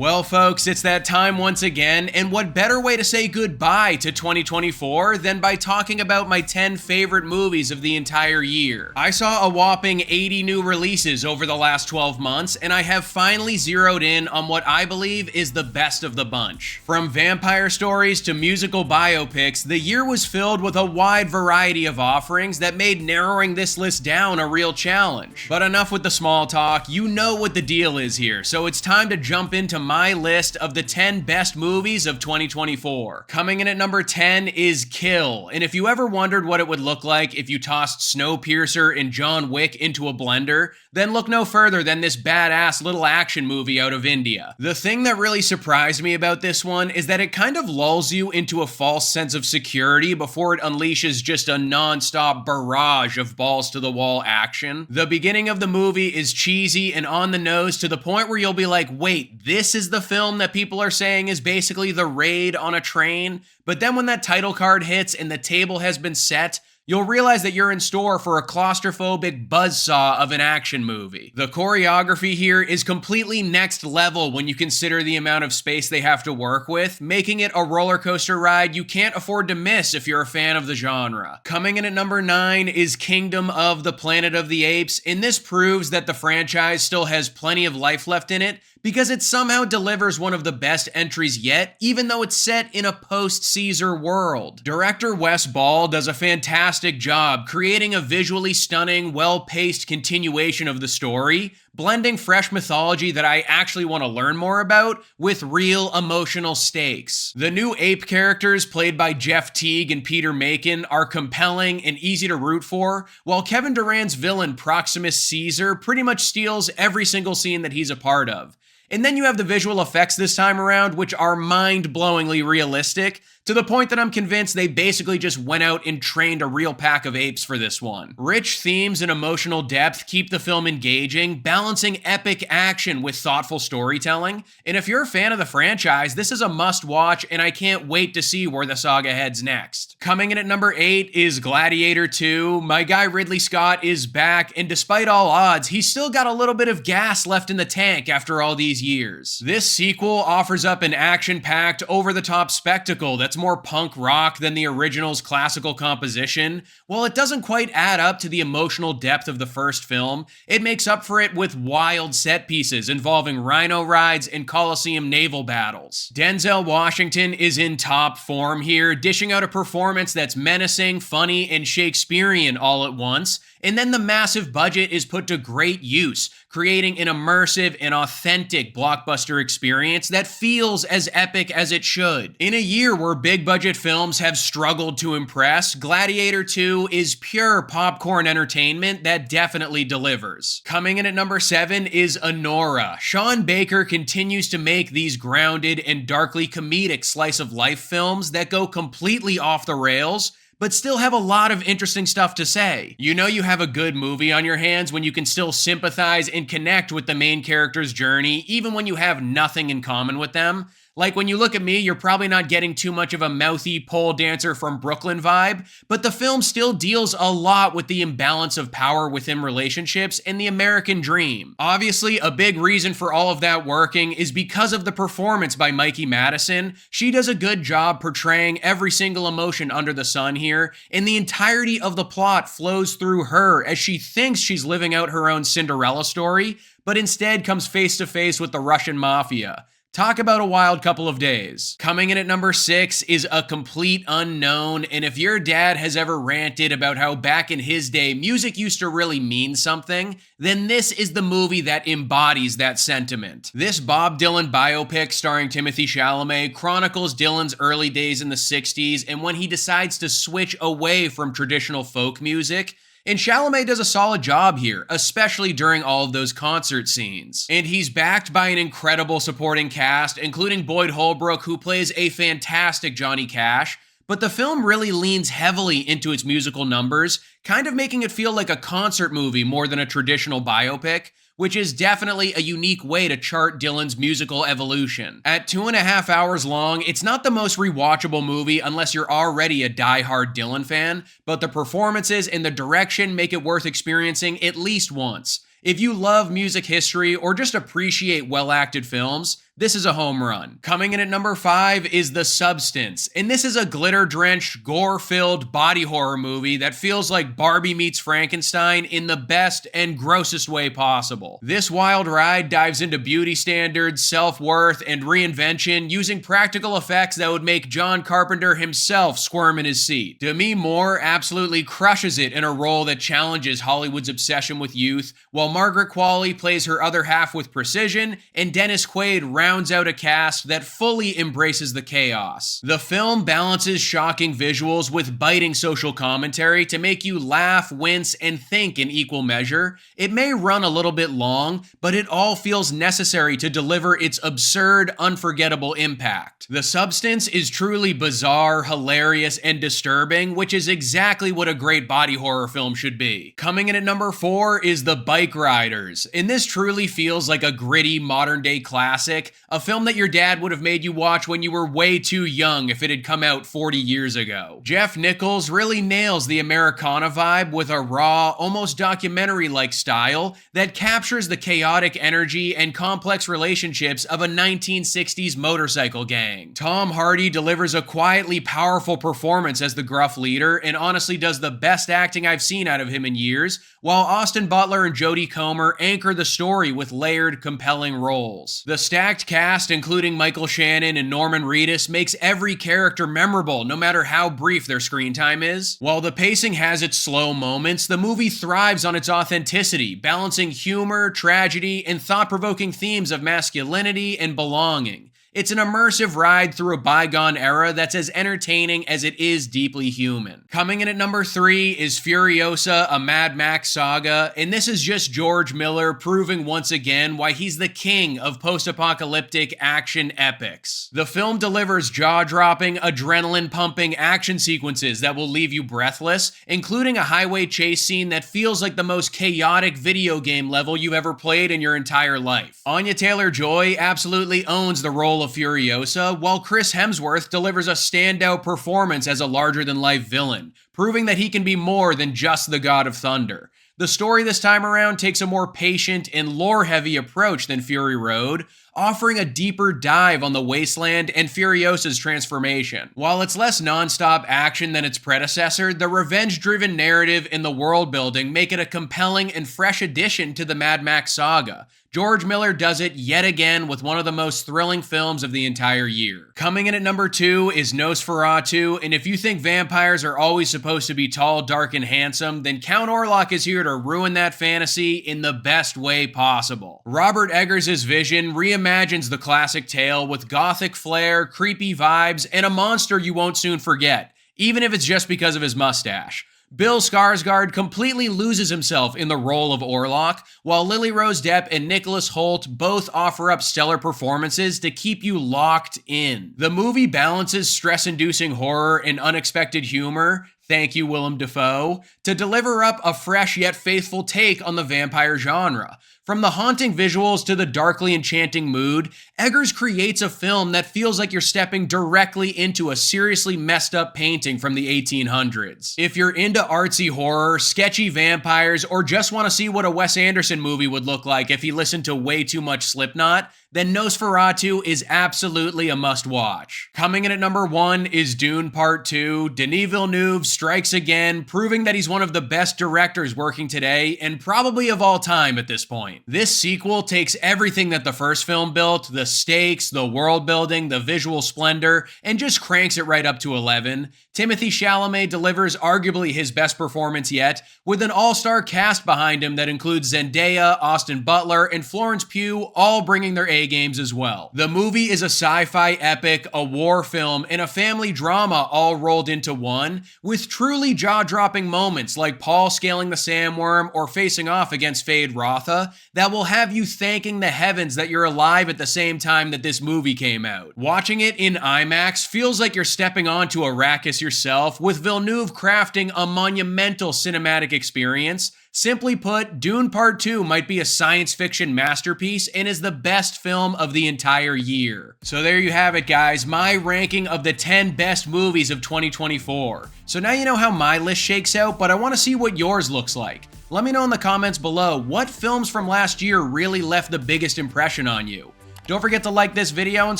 Well, folks, it's that time once again, and what better way to say goodbye to 2024 than by talking about my 10 favorite movies of the entire year. I saw a whopping 80 new releases over the last 12 months, and I have finally zeroed in on what I believe is the best of the bunch. From vampire stories to musical biopics, the year was filled with a wide variety of offerings that made narrowing this list down a real challenge. But enough with the small talk, you know what the deal is here, so it's time to jump into my list of the 10 best movies of 2024. Coming in at number 10 is Kill, and if you ever wondered what it would look like if you tossed Snowpiercer and John Wick into a blender, then look no further than this badass little action movie out of India. The thing that really surprised me about this one is that it kind of lulls you into a false sense of security before it unleashes just a non-stop barrage of balls-to-the-wall action. The beginning of the movie is cheesy and on the nose to the point where you'll be like, wait, this is the film that people are saying is basically The Raid on a train? But then when that title card hits and the table has been set, you'll realize that you're in store for a claustrophobic buzzsaw of an action movie. The choreography here is completely next level when you consider the amount of space they have to work with, making it a roller coaster ride you can't afford to miss if you're a fan of the genre. Coming in at number 9 is Kingdom of the Planet of the Apes, and this proves that the franchise still has plenty of life left in it, because it somehow delivers one of the best entries yet, even though it's set in a post-Caesar world. Director Wes Ball does a fantastic job creating a visually stunning, well-paced continuation of the story, blending fresh mythology that I actually want to learn more about with real emotional stakes. The new ape characters played by Jeff Teague and Peter Macon are compelling and easy to root for, while Kevin Durant's villain Proximus Caesar pretty much steals every single scene that he's a part of. And then you have the visual effects this time around, which are mind-blowingly realistic, to the point that I'm convinced they basically just went out and trained a real pack of apes for this one. Rich themes and emotional depth keep the film engaging, balancing epic action with thoughtful storytelling. And if you're a fan of the franchise, this is a must-watch, and I can't wait to see where the saga heads next. Coming in at number 8 is Gladiator 2. My guy Ridley Scott is back, and despite all odds, he's still got a little bit of gas left in the tank after all these years. This sequel offers up an action-packed, over-the-top spectacle that's more punk rock than the original's classical composition. While it doesn't quite add up to the emotional depth of the first film, it makes up for it with wild set pieces involving rhino rides and Colosseum naval battles. Denzel Washington is in top form here, dishing out a performance that's menacing, funny, and Shakespearean all at once, and then the massive budget is put to great use, creating an immersive and authentic blockbuster experience that feels as epic as it should. In a year where big budget films have struggled to impress, Gladiator 2 is pure popcorn entertainment that definitely delivers. Coming in at number 7 is Anora. Sean Baker continues to make these grounded and darkly comedic slice of life films that go completely off the rails, but still have a lot of interesting stuff to say. You know you have a good movie on your hands when you can still sympathize and connect with the main character's journey, even when you have nothing in common with them. Like when you look at me, you're probably not getting too much of a mouthy pole dancer from Brooklyn vibe, but the film still deals a lot with the imbalance of power within relationships and the American dream. Obviously, a big reason for all of that working is because of the performance by Mikey Madison. She does a good job portraying every single emotion under the sun here, and the entirety of the plot flows through her as she thinks she's living out her own Cinderella story, but instead comes face to face with the Russian mafia. Talk about a wild couple of days. Coming in at number 6 is A Complete Unknown, and if your dad has ever ranted about how back in his day music used to really mean something, then this is the movie that embodies that sentiment. This Bob Dylan biopic starring Timothée Chalamet chronicles Dylan's early days in the 60s and when he decides to switch away from traditional folk music. And Chalamet does a solid job here, especially during all of those concert scenes. And he's backed by an incredible supporting cast, including Boyd Holbrook, who plays a fantastic Johnny Cash. But the film really leans heavily into its musical numbers, kind of making it feel like a concert movie more than a traditional biopic, which is definitely a unique way to chart Dylan's musical evolution. At 2.5 hours long, it's not the most rewatchable movie unless you're already a die-hard Dylan fan, but the performances and the direction make it worth experiencing at least once. If you love music history or just appreciate well-acted films, this is a home run. Coming in at number 5 is The Substance, and this is a glitter-drenched, gore-filled body horror movie that feels like Barbie meets Frankenstein in the best and grossest way possible. This wild ride dives into beauty standards, self-worth, and reinvention using practical effects that would make John Carpenter himself squirm in his seat. Demi Moore absolutely crushes it in a role that challenges Hollywood's obsession with youth, while Margaret Qualley plays her other half with precision, and Dennis Quaid rounds out a cast that fully embraces the chaos. The film balances shocking visuals with biting social commentary to make you laugh, wince, and think in equal measure. It may run a little bit long, but it all feels necessary to deliver its absurd, unforgettable impact. The Substance is truly bizarre, hilarious, and disturbing, which is exactly what a great body horror film should be. Coming in at number 4 is The Bike Riders, and this truly feels like a gritty modern-day classic, a film that your dad would have made you watch when you were way too young if it had come out 40 years ago. Jeff Nichols really nails the Americana vibe with a raw, almost documentary-like style that captures the chaotic energy and complex relationships of a 1960s motorcycle gang. Tom Hardy delivers a quietly powerful performance as the gruff leader and honestly does the best acting I've seen out of him in years, while Austin Butler and Jodie Comer anchor the story with layered, compelling roles. The stacked cast, including Michael Shannon and Norman Reedus, makes every character memorable, no matter how brief their screen time is. While the pacing has its slow moments, the movie thrives on its authenticity, balancing humor, tragedy, and thought-provoking themes of masculinity and belonging. It's an immersive ride through a bygone era that's as entertaining as it is deeply human. Coming in at number 3 is Furiosa, a Mad Max saga, and this is just George Miller proving once again why he's the king of post-apocalyptic action epics. The film delivers jaw-dropping, adrenaline-pumping action sequences that will leave you breathless, including a highway chase scene that feels like the most chaotic video game level you've ever played in your entire life. Anya Taylor-Joy absolutely owns the role of Furiosa, while Chris Hemsworth delivers a standout performance as a larger-than-life villain, proving that he can be more than just the God of Thunder. The story this time around takes a more patient and lore-heavy approach than Fury Road, offering a deeper dive on the wasteland and Furiosa's transformation. While it's less non-stop action than its predecessor, the revenge-driven narrative and the world-building make it a compelling and fresh addition to the Mad Max saga. George Miller does it yet again with one of the most thrilling films of the entire year. Coming in at number 2 is Nosferatu, and if you think vampires are always supposed to be tall, dark, and handsome, then Count Orlok is here to ruin that fantasy in the best way possible. Robert Eggers' vision reimagines the classic tale with gothic flair, creepy vibes, and a monster you won't soon forget, even if it's just because of his mustache. Bill Skarsgård completely loses himself in the role of Orlok, while Lily Rose Depp and Nicholas Hoult both offer up stellar performances to keep you locked in. The movie balances stress-inducing horror and unexpected humor, thank you Willem Dafoe, to deliver up a fresh yet faithful take on the vampire genre. From the haunting visuals to the darkly enchanting mood, Eggers creates a film that feels like you're stepping directly into a seriously messed up painting from the 1800s. If you're into artsy horror, sketchy vampires, or just want to see what a Wes Anderson movie would look like if he listened to way too much Slipknot, then Nosferatu is absolutely a must-watch. Coming in at number 1 is Dune Part 2. Denis Villeneuve strikes again, proving that he's one of the best directors working today, and probably of all time at this point. This sequel takes everything that the first film built, the stakes, the world building, the visual splendor, and just cranks it right up to 11. Timothée Chalamet delivers arguably his best performance yet, with an all-star cast behind him that includes Zendaya, Austin Butler, and Florence Pugh all bringing their A-games as well. The movie is a sci-fi epic, a war film, and a family drama all rolled into one, with truly jaw-dropping moments like Paul scaling the sandworm or facing off against Fade Rotha that will have you thanking the heavens that you're alive at the same time that this movie came out. Watching it in IMAX feels like you're stepping onto Arrakis yourself, with Villeneuve crafting a monumental cinematic experience. Simply put, Dune Part 2 might be a science fiction masterpiece and is the best film of the entire year. So there you have it, guys, my ranking of the 10 best movies of 2024. So now you know how my list shakes out, but I want to see what yours looks like. Let me know in the comments below what films from last year really left the biggest impression on you. Don't forget to like this video and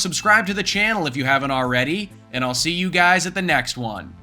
subscribe to the channel if you haven't already, and I'll see you guys at the next one.